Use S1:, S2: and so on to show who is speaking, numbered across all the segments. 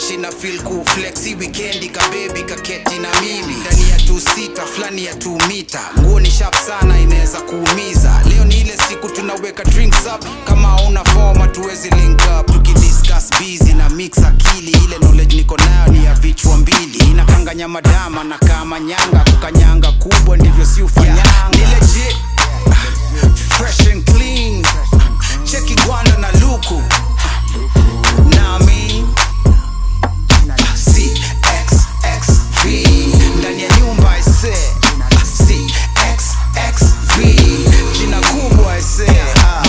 S1: fresh na feel cool flexi weekendi ka baby kaketi na mimi ndani ya 2 flani ya 2 mita nguo ni sharp sana inaweza kuumiza leo ni ile siku tunaweka drinks up kama una form tuwezi link up tukidiscuss busy na mix akili ile knowledge niko nayo ni ya vichwa mbili inakanganya madama na kama nyanga kukanyanga kubwa ndivyo si ufanyanga ni legit fresh and clean cheki gwanda na luku na mi CXXV ndani ya nyumba ise CXXV jina kubwa ise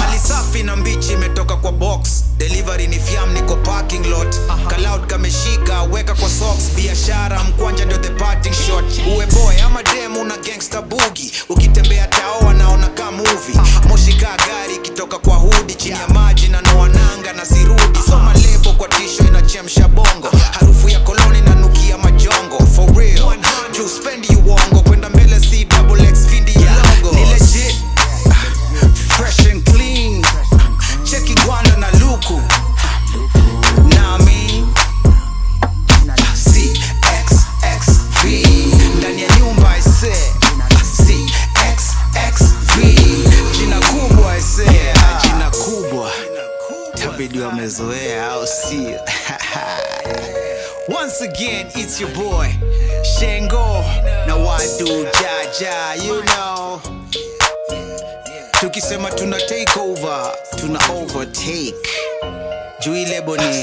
S1: mali safi na mbichi imetoka kwa box delivery ni fiam niko parking lot cloud kameshika weka kwa socks biashara mkwanja ndio the parting shot uwe boy ama dem una gangster boogie ukitembea tao anaona kama movie moshi ka gari kitoka kwa hoodie chini ya maji na noa nanga na sirudi soma lebo kwa tisho inachemsha bongo harufu ya koloni na nukia majongo for real you spend you wongo kwenda mbele si double X findi ya logo ni legit fresh and clean cheki gwanda na luku na mi CXXV ndani ya nyumba ise CXXV jina kubwa ise jina kubwa tabidi wamezoea au si once again it's your boy Shengo na wadu jaja you know tukisema tuna take over tuna overtake juu lebo ni